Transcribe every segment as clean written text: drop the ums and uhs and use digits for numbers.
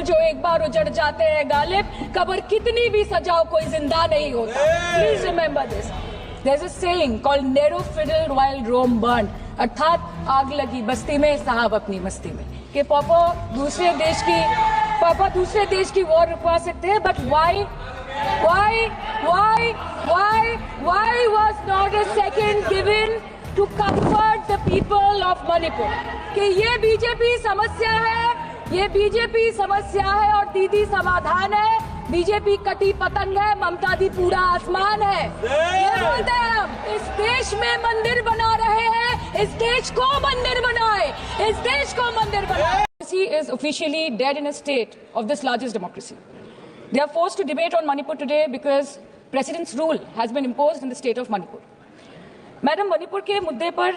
जो एक बार उजड़ जाते हैं गालिब, कब्र कितनी भी सजाओ कोई जिंदा नहीं होता। Please remember this. There's a saying called narrow fiddle while Rome burned, अर्थात आग लगी बस्ती में साहब अपनी मस्ती में। कि पापा दूसरे देश की वॉर रुकवा सकते हैं, but why was not a second given to comfort the people of Manipur? कि ये बीजेपी समस्या है और दीदी समाधान है। बीजेपी कटी पतंग है, ममता दी पूरा आसमान है। ये बोलते हैं हम इस देश में मंदिर बना रहे हैं, इस देश को मंदिर बनाए। Democracy is officially dead in a state of this largest democracy. They are forced to debate on Manipur today because President's rule has been imposed in the state of Manipur. Madam, Manipur के मुद्दे पर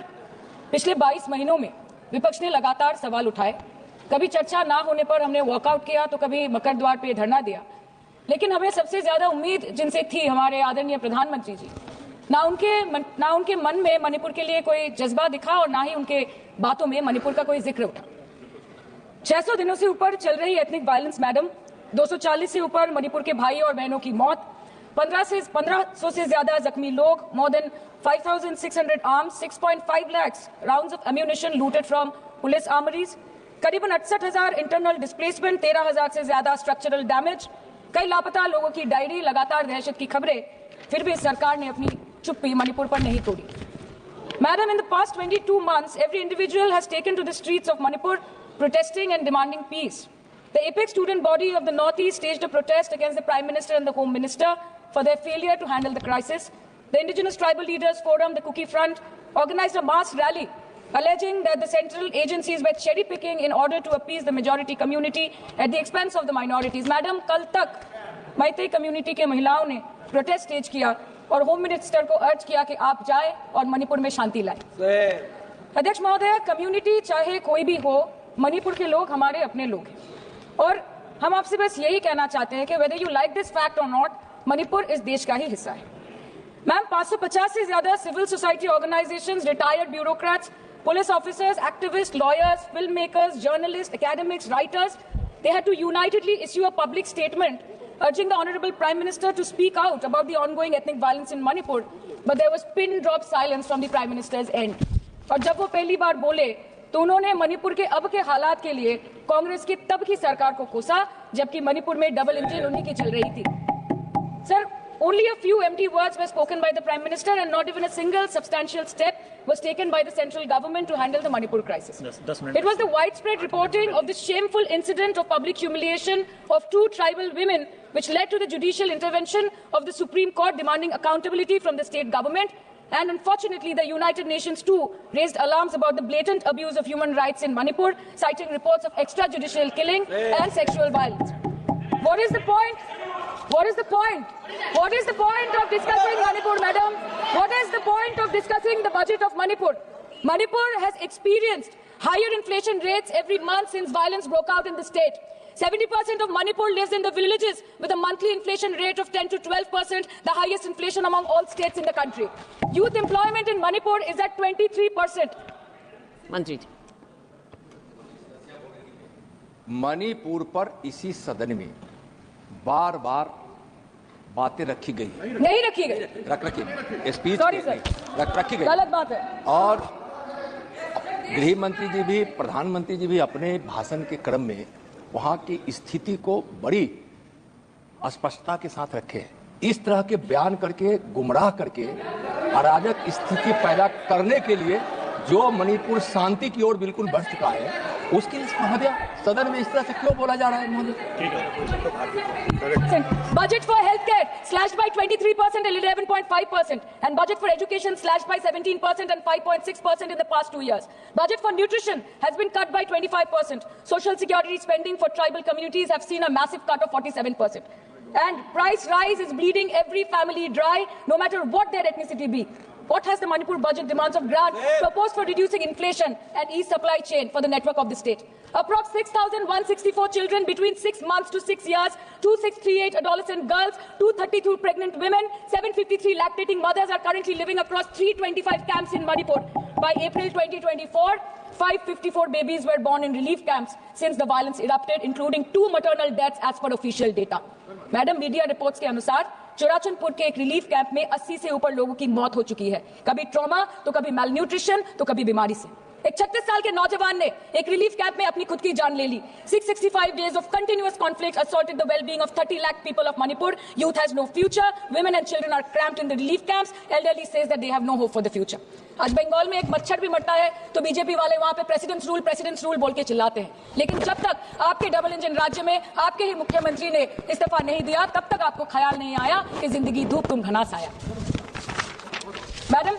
पिछले 22 महीनों में विपक्ष ने लगातार सवाल उठाए। कभी चर्चा ना होने पर हमने वॉकआउट किया तो कभी मकर द्वार पे धरना दिया। लेकिन हमें सबसे ज्यादा उम्मीद जिनसे थी हमारे आदरणीय प्रधानमंत्री जी, ना उनके मन में मणिपुर के लिए कोई जज्बा दिखा और ना ही उनके बातों में मणिपुर का कोई जिक्र उठा। 600 दिनों से ऊपर चल रही एथनिक वायलेंस मैडम, 240 से ऊपर मणिपुर के भाई और बहनों की मौत, 1500 से ज्यादा जख्मी लोग, more than 5,600 arms, 6.5 lakhs rounds of ammunition looted from police armories, करीबन 68,000 इंटरनल डिस्प्लेसमेंट, 13,000 से ज्यादा स्ट्रक्चरल डैमेज, कई लापता लोगों की डायरी, लगातार दहशत की खबरें। फिर भी सरकार ने अपनी चुप्पी मणिपुर पर नहीं तोड़ी। Madam, in the past 22 months, every individual has taken to the streets of Manipur protesting and demanding peace. The apex student body of the Northeast staged a protest against the Prime Minister and the Home Minister for their failure to handle the crisis. The Indigenous Tribal Leaders Forum, the Kuki Front, organized a mass rally alleging that the central agencies were cherry-picking in order to appease the majority community at the expense of the minorities. Madam, कल तक Meitei community के महिलाओं ने protest stage किया और home minister को अर्ज किया कि आप जाएं और मणिपुर में शांति लाएं। अध्यक्ष महोदय, कम्युनिटी चाहे कोई भी हो, मणिपुर के लोग हमारे अपने लोग हैं और हम आपसे बस यही कहना चाहते हैं कि whether you like this fact or not, Manipur इस देश का ही हिस्सा है। मैम, 550 से ज्यादा civil society organisations, retired bureaucrats, police officers, activists, lawyers, filmmakers, journalists, academics, writers, they had to unitedly issue a public statement urging the Honorable Prime Minister to speak out about the ongoing ethnic violence in Manipur, but there was pin-drop silence from the Prime Minister's end. और जब वो पहली बार बोले तो उन्होंने मणिपुर के अब के हालात के लिए कांग्रेस की तब की सरकार को कोसा, जबकि मणिपुर में डबल इंजन उन्हीं की चल रही थी। Sir, only a few empty words were spoken by the Prime Minister and not even a single substantial step was taken by the central government to handle the Manipur crisis. It was the widespread reporting of this shameful incident of public humiliation of 2 tribal women which led to the judicial intervention of the Supreme Court demanding accountability from the state government. And unfortunately, the United Nations too raised alarms about the blatant abuse of human rights in Manipur, citing reports of extrajudicial killing and sexual violence. What is the point? What is the point? What is the point of discussing Manipur, madam? What is the point of discussing the budget of Manipur? Manipur has experienced higher inflation rates every month since violence broke out in the state. 70% of Manipur lives in the villages with a monthly inflation rate of 10 to 12%, the highest inflation among all states in the country. Youth employment in Manipur is at 23%. मंत्री जी, मणिपुर पर इसी सदन में बार बार बातें रखी गई, नहीं रखी गई, रखी गई, स्पीच रखी गई, गलत बात है। और गृह मंत्री जी भी, प्रधानमंत्री जी भी अपने भाषण के क्रम में वहां की स्थिति को बड़ी स्पष्टता के साथ रखे। इस तरह के बयान करके, गुमराह करके, अराजक स्थिति पैदा करने के लिए जो मणिपुर शांति की ओर बिल्कुल बढ़ चुका है, उसके लिए सदन में इस तरह से क्यों बोला जा रहा है? Budget for healthcare slashed by 23% and 11.5%, and budget for education slashed by 17% and 5.6% in the past 2 years. Budget for nutrition has been cut by 25%. Social security spending for tribal communities have seen a massive cut of 47%. And price rise is bleeding every family dry, no matter what their ethnicity be. What has the Manipur budget demands of grant proposed for reducing inflation and ease supply chain for the network of the state? Approx 6,164 children between 6 months to 6 years, 2,638 adolescent girls, 232 pregnant women, 753 lactating mothers are currently living across 325 camps in Manipur. By April 2024, 554 babies were born in relief camps since the violence erupted, including 2 maternal deaths as per official data. Madam, media reports के अनुसार चुराचंदपुर के एक relief camp में 80 से ऊपर लोगों की मौत हो चुकी है, कभी ट्रॉमा तो कभी मैलन्यूट्रिशन तो कभी बीमारी से। एक 36 साल के नौजवान ने एक रिलीफ कैंप में अपनी खुद की जान ले ली। 665 days of continuous conflict assaulted the well-being of 30 lakh people of Manipur. Youth has no future. Women and children are cramped in the relief camps. Elderly says that they have no hope for the future. आज बंगाल में एक मच्छर भी मरता है तो BJP वाले वहां पे प्रेसिडेंट्स रूल बोल के चिल्लाते हैं, लेकिन जब तक आपके डबल इंजन राज्य में आपके ही मुख्यमंत्री ने इस्तीफा नहीं दिया, तब तक आपको ख्याल नहीं आया कि जिंदगी धूप तुम घनास आया। Madam,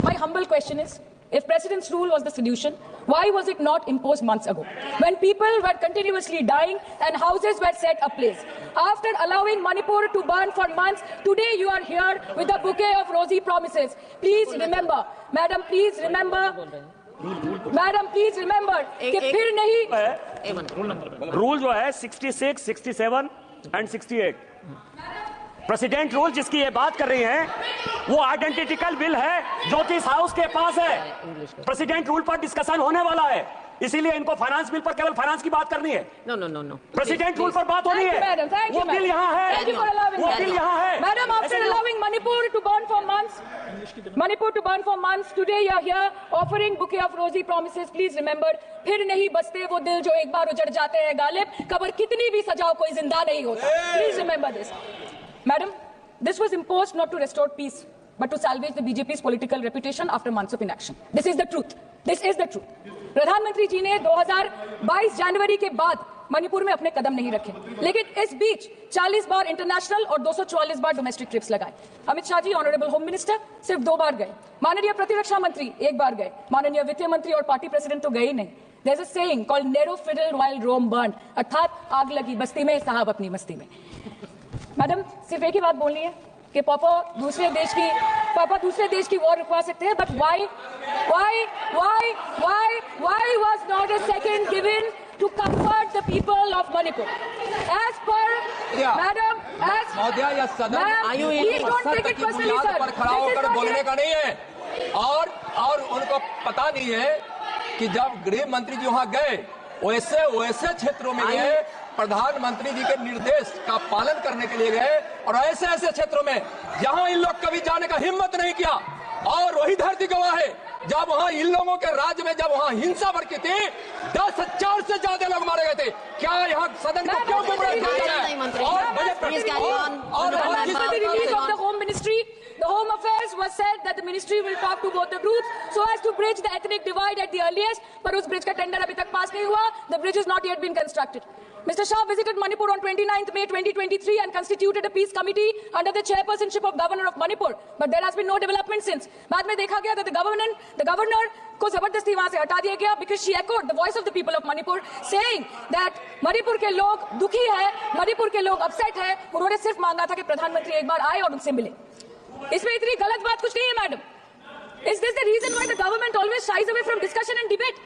my humble question is, if president's rule was the solution, why was it not imposed months ago, when people were continuously dying and houses were set ablaze? After allowing Manipur to burn for months, today you are here with a bouquet of rosy promises. Please remember, madam, please remember, कि फिर नहीं rule जो है 66, 67 and 68 president rule जिसकी ये बात कर रही हैं वो आइडेंटिकल बिल है जो कि इस हाउस के पास है। प्रेसिडेंट रूल पर डिस्कशन होने वाला है, इसीलिए इनको फाइनेंस बिल पर केवल फाइनेंस की बात करनी है। नो प्रेसिडेंट रूल पर बात होनी है। वो बिल यहाँ है, वो बिल यहाँ है। Madam, after allowing Manipur to burn for months, today you are here offering bouquet of rosy promises. Please remember, फिर नहीं बसते वो दिल जो एक बार उजड़ जाते हैं गालिब, कबर कितनी भी सजाओ कोई जिंदा नहीं होता। Please remember this. Madam, this was imposed not to restore peace, but to salvage the BJP's political reputation after months of inaction. This is the truth. This is the truth. प्रधानमंत्री जी ने 2022 जनवरी के बाद मणिपुर में अपने कदम नहीं रखे, लेकिन इस बीच 40 बार इंटरनेशनल और 244 बार डोमेस्टिक ट्रिप्स लगाए। Amit Shah ji, honourable home minister, सिर्फ 2 बार गए। माननीय प्रतिरक्षा मंत्री 1 बार गए। माननीय वित्त मंत्री और पार्टी प्रेसिडेंट तो गए ही नहीं। There's a saying called narrow fiddle while Rome burned, अर्थात आग लगी बस्ती में, साहब अपनी मस्ती में। मैडम, सिर्फ एक ही बात बोलनी है कि पापा दूसरे देश की वॉर रुकवा सकते हैं, but why was not a second given to comfort the people of Manipur? As per madam, as महोदया, यह सदन please don't take it personally, sir. पर खड़ा होकर बोलने का नहीं है, और उनको पता नहीं है कि जब गृह मंत्री जी वहां गए वैसे क्षेत्रों में गए, प्रधानमंत्री जी के निर्देश का पालन करने के लिए गए, और ऐसे क्षेत्रों में जहां इन लोग कभी जाने का हिम्मत नहीं किया, और वही धरती गवाह है जब वहां इन लोगों के राज्य में जब वहां हिंसा भड़की थी, 10,000 से ज्यादा लोग मारे गए थे। क्या यहाँ सदन को क्यों गुमराह किया जा रहा है? The Home Affairs was said that the ministry will talk to both the groups so as to bridge the ethnic divide at the earliest, पर उस bridge का tender अभी तक पास नहीं हुआ. The bridge has not yet been constructed. Mr. Shah visited Manipur on 29th May 2023 and constituted a peace committee under the chairpersonship of Governor of Manipur, but there has been no development since. बाद में देखा गया that the governor को जबरदस्ती वहां से हटा दिया गया because she echoed the voice of the people of Manipur, saying that Manipur के लोग दुखी है, मणिपुर के लोग अपसेट है. उन्होंने सिर्फ मांगा था कि प्रधानमंत्री एक बार आए और उनसे मिले. इसमें इतनी गलत बात कुछ नहीं है madam. Is this the reason why the government always shies away from discussion and debate?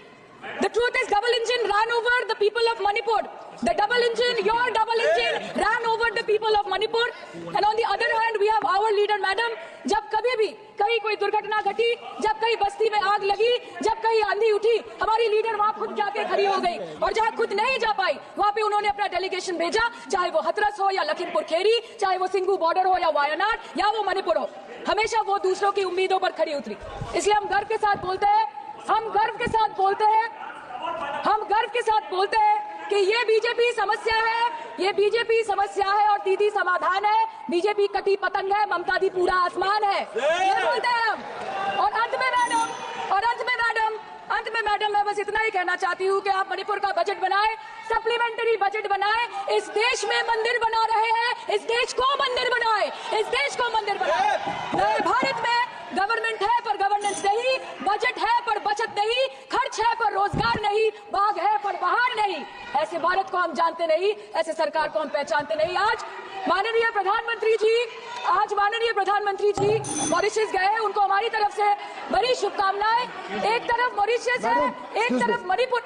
The truth is, double engine ran over the people of Manipur. The double engine, your double engine, ran over the people of Manipur. And on the other hand, we have our leader, madam. जब कभी भी कहीं कोई दुर्घटना घटी, जब कहीं बस्ती में आग लगी, जब कहीं आंधी उठी, हमारी लीडर वहां खुद जाके खड़ी हो गई. और जहां खुद नहीं जा पाई, वहां पे उन्होंने अपना डेलीगेशन भेजा, चाहे वो हथरस हो या लखीमपुर खेरी, चाहे वो सिंगू बॉर्डर हो या वायनाड या वो मणिपुर हो. हमेशा वो दूसरों की उम्मीदों पर खड़ी उतरी. इसलिए हम गर्व के साथ बोलते हैं, हम गर्व के साथ बोलते हैं कि ये बीजेपी समस्या है, ये बीजेपी समस्या है और दीदी समाधान है. बीजेपी कटी पतंग है, ममता दी पूरा आसमान है. ये बोलते हैं हम. और अंत में मैडम मैं बस इतना ही कहना चाहती हूँ कि आप मणिपुर का बजट बनाएं, सप्लीमेंट्री बजट बनाएं. इस देश में मंदिर बना रहे हैं, इस देश को मंदिर बनाएं, इस देश को मंदिर बनाएं. नए भारत में गवर्नमेंट है पर गवर्नेंस नहीं, बजट है पर बचत नहीं, खर्च है पर रोजगार नहीं, बाग है पर बहार नहीं. ऐसे भारत को हम जानते नहीं, ऐसे सरकार को हम पहचानते नहीं. आज माननीय प्रधानमंत्री जी मॉरिशस गए, उनको हमारी तरफ से बड़ी शुभकामनाएं. एक तरफ मॉरिशस है, एक तरफ मणिपुर.